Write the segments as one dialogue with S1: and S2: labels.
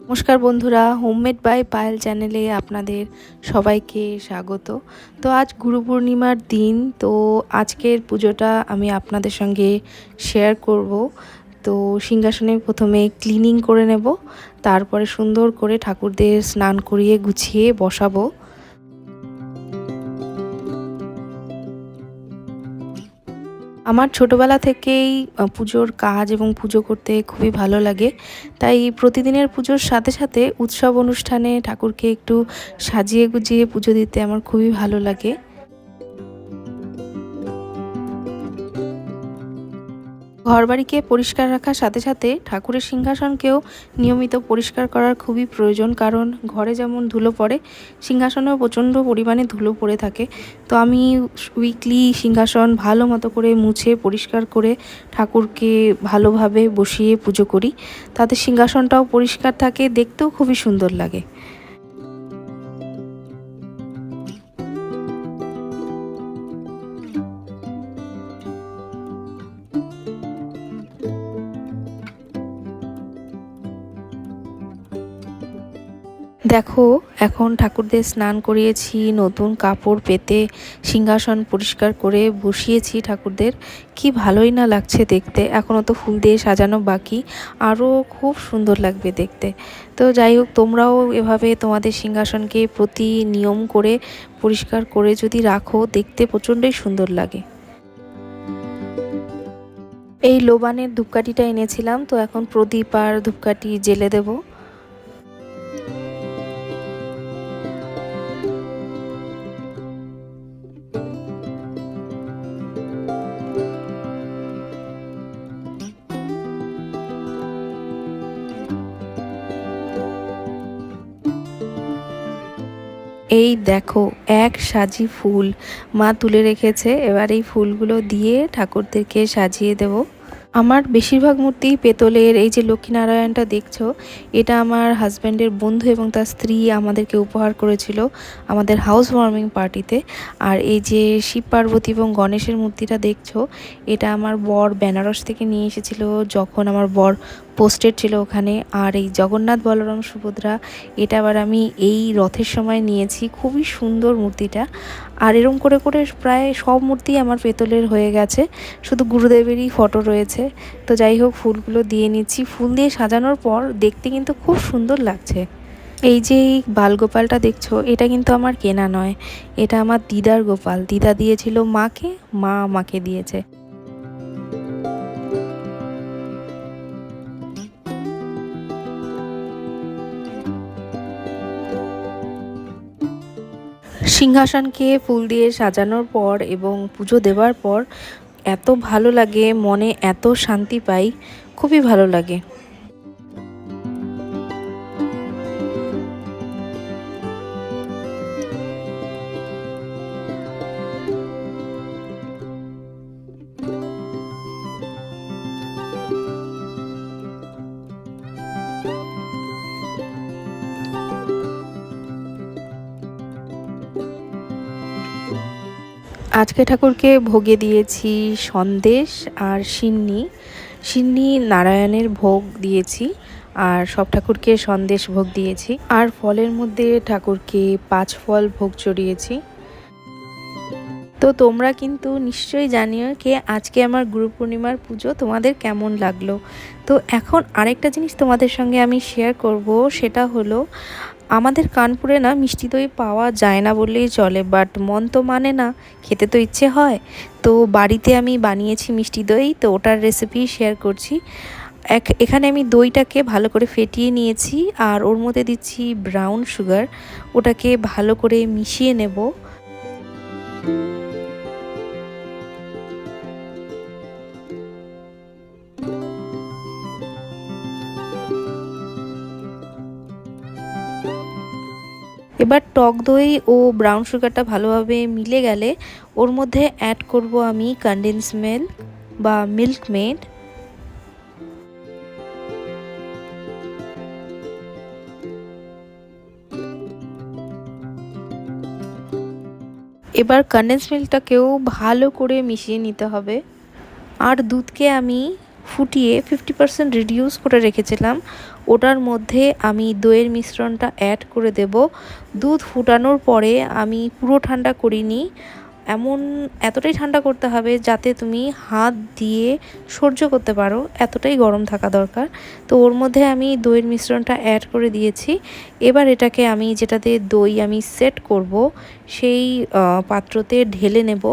S1: নমস্কার বন্ধুরা, homemade by Payel চ্যানেলে আপনাদের সবাইকে স্বাগত। তো আজ গুরু পূর্ণিমার দিন, তো আজকের পুজোটা আমি আপনাদের সঙ্গে শেয়ার করব। তো সিংহাসনে প্রথমে ক্লিনিং করে নেব, তারপরে সুন্দর করে ঠাকুরদের স্নান করিয়ে গুছিয়ে বসাবো। আমার ছোটোবেলা থেকেই পুজোর কাজ এবং পুজো করতে খুবই ভালো লাগে, তাই প্রতিদিনের পুজোর সাথে সাথে উৎসব অনুষ্ঠানে ঠাকুরকে একটু সাজিয়ে গুজিয়ে পুজো দিতে আমার খুবই ভালো লাগে। ঘরবাড়িকে পরিষ্কার রাখার সাথে সাথে ঠাকুরের সিংহাসনকেও নিয়মিত পরিষ্কার করার খুবই প্রয়োজন, কারণ ঘরে যেমন ধুলো পড়ে, সিংহাসনেও প্রচণ্ড পরিমাণে ধুলো পড়ে থাকে। তো আমি উইকলি সিংহাসন ভালো মতো করে মুছে পরিষ্কার করে ঠাকুরকে ভালোভাবে বসিয়ে পুজো করি, তাতে সিংহাসনটাও পরিষ্কার থাকে, দেখতেও খুবই সুন্দর লাগে। দেখো, এখন ঠাকুরদের স্নান করিয়েছি, নতুন কাপড় পেতে সিংহাসন পরিষ্কার করে বসিয়েছি ঠাকুরদের। কি ভালোই না লাগছে দেখতে। এখনও তো ফুল দিয়ে সাজানো বাকি, আরও খুব সুন্দর লাগবে দেখতে। তো যাই হোক, তোমরাও এভাবে তোমাদের সিংহাসনকে প্রতি নিয়ম করে পরিষ্কার করে যদি রাখো, দেখতে প্রচণ্ডই সুন্দর লাগে। এই লোবানের ধূপকাঠিটা এনেছিলাম, তো এখন প্রদীপ আর ধূপকাঠি জ্বেলে দেবো। এই দেখো, এক সাজি ফুল মা তুলে রেখেছে, এবার এই ফুলগুলো দিয়ে ঠাকুরদেরকে সাজিয়ে দেব। আমার বেশিরভাগ মূর্তি পেতলের। এই যে লক্ষ্মীনারায়ণটা দেখছো, এটা আমার হাজব্যান্ডের বন্ধু এবং তার স্ত্রী আমাদেরকে উপহার করেছিল আমাদের হাউস ওয়ার্মিং পার্টিতে। আর এই যে শিব পার্বতী এবং গণেশের মূর্তিটা দেখছো, এটা আমার বর বেনারস থেকে নিয়ে এসেছিল যখন আমার বর পোস্টেড ছিল ওখানে। আর এই জগন্নাথ বলরাম সুভদ্রা, এটা আবার আমি এই রথের সময় নিয়েছি। খুবই সুন্দর মূর্তিটা। আর এরম করে করে প্রায় সব মূর্তি আমার পেতলের হয়ে গেছে, শুধু গুরুদেবেরই ফটো রয়েছে। তো যাই হোক, ফুলগুলো দিয়ে নিচ্ছি। ফুল দিয়ে সাজানোর পর দেখতে কিন্তু খুব সুন্দর লাগছে। এই যে এই বালগোপালটা দেখছো, এটা কিন্তু আমার কেনা নয়, এটা আমার দিদার গোপাল। দিদা দিয়েছিল মাকে, মা আমাকে দিয়েছে। সিংহাসনকে ফুল দিয়ে সাজানোর পর এবং পুজো দেওয়ার পর এত ভালো লাগে, মনে এত শান্তি পাই, খুবই ভালো লাগে। আজকে ঠাকুরকে ভোগে দিয়েছি সন্দেশ আর সিন্নি। সিন্নি নারায়ণের ভোগ দিয়েছি, আর সব ঠাকুরকে সন্দেশ ভোগ দিয়েছি। আর ফলের মধ্যে ঠাকুরকে 5 ফল ভোগ চড়িয়েছি। তো তোমরা কিন্তু নিশ্চয়ই জানিও কে আজকে আমার গুরু পূর্ণিমার পুজো তোমাদের কেমন লাগলো। তো এখন আরেকটা জিনিস তোমাদের সঙ্গে আমি শেয়ার করব, সেটা হলো আমাদের কানপুরে না মিষ্টি দই পাওয়া যায় না বললেই চলে, বাট মন তো মানে না, খেতে তো ইচ্ছে হয়। তো বাড়িতে আমি বানিয়েছি মিষ্টি দই, তো ওটার রেসিপি শেয়ার করছি। এখানে আমি দইটাকে ভালো করে ফেটিয়ে নিয়েছি, আর ওর মধ্যে দিচ্ছি ব্রাউন সুগার। ওটাকে ভালো করে মিশিয়ে নেব। এবার টক দই ও ব্রাউন সুগারটা ভালোভাবে মিলে গেলে ওর মধ্যে অ্যাড করব আমি কনডেন্স মিল্ক বা মিল্ক মেড। এবার কনডেন্স মিল্কটাকেও ভালো করে মিশিয়ে নিতে হবে। আর দুধকে আমি ফুটিয়ে 50% রিডিউস করে রেখেছিলাম, ওটার মধ্যে আমি দইয়ের মিশ্রণটা অ্যাড করে দেব। দুধ ফুটানোর পরে আমি পুরো ঠান্ডা করিনি, এতটাই ঠান্ডা করতে হবে যাতে তুমি হাত দিয়ে সহ্য করতে পারো, এতটাই গরম থাকা দরকার। তো ওর মধ্যে আমি দইয়ের মিশ্রণটা অ্যাড করে দিয়েছি। এবার এটাকে আমি যেটাতে দই আমি সেট করব সেই পাত্রতে ঢেলে নেব।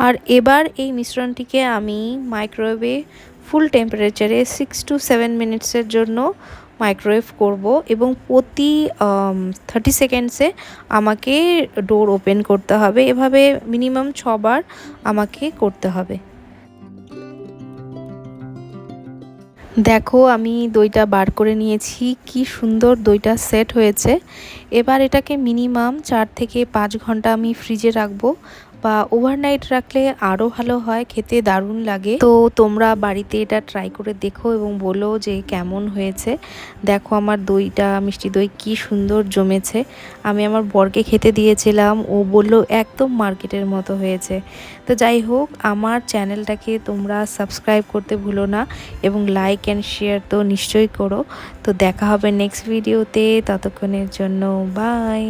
S1: আর এবার এই মিশ্রণটিকে আমি মাইক্রোওয়েভে ফুল টেম্পারেচারে 6 to 7 মিনিটসের জন্য মাইক্রোওয়েভ করব এবং প্রতি 30 সেকেন্ডসে আমাকে ডোর ওপেন করতে হবে। এভাবে মিনিমাম 6 বার আমাকে করতে হবে। দেখো আমি দইটা বার করে নিয়েছি, কি সুন্দর দইটা সেট হয়েছে। এবার এটাকে মিনিমাম 4 থেকে 5 ঘন্টা আমি ফ্রিজে রাখবো, বা ওভারনাইট রাখলে আরও ভালো হয়, খেতে দারুণ লাগে। তো তোমরা বাড়িতে এটা ট্রাই করে দেখো এবং বলো যে কেমন হয়েছে। দেখো আমার দইটা, মিষ্টি দই কি সুন্দর জমেছে। আমি আমার বরকে খেতে দিয়েছিলাম, ও বলল একদম মার্কেটের মতো হয়েছে। তো যাই হোক, আমার চ্যানেলটাকে তোমরা সাবস্ক্রাইব করতে ভুলো না এবং লাইক অ্যান্ড শেয়ার তো নিশ্চয়ই করো। তো দেখা হবে নেক্সট ভিডিওতে, ততক্ষণের জন্য বাই।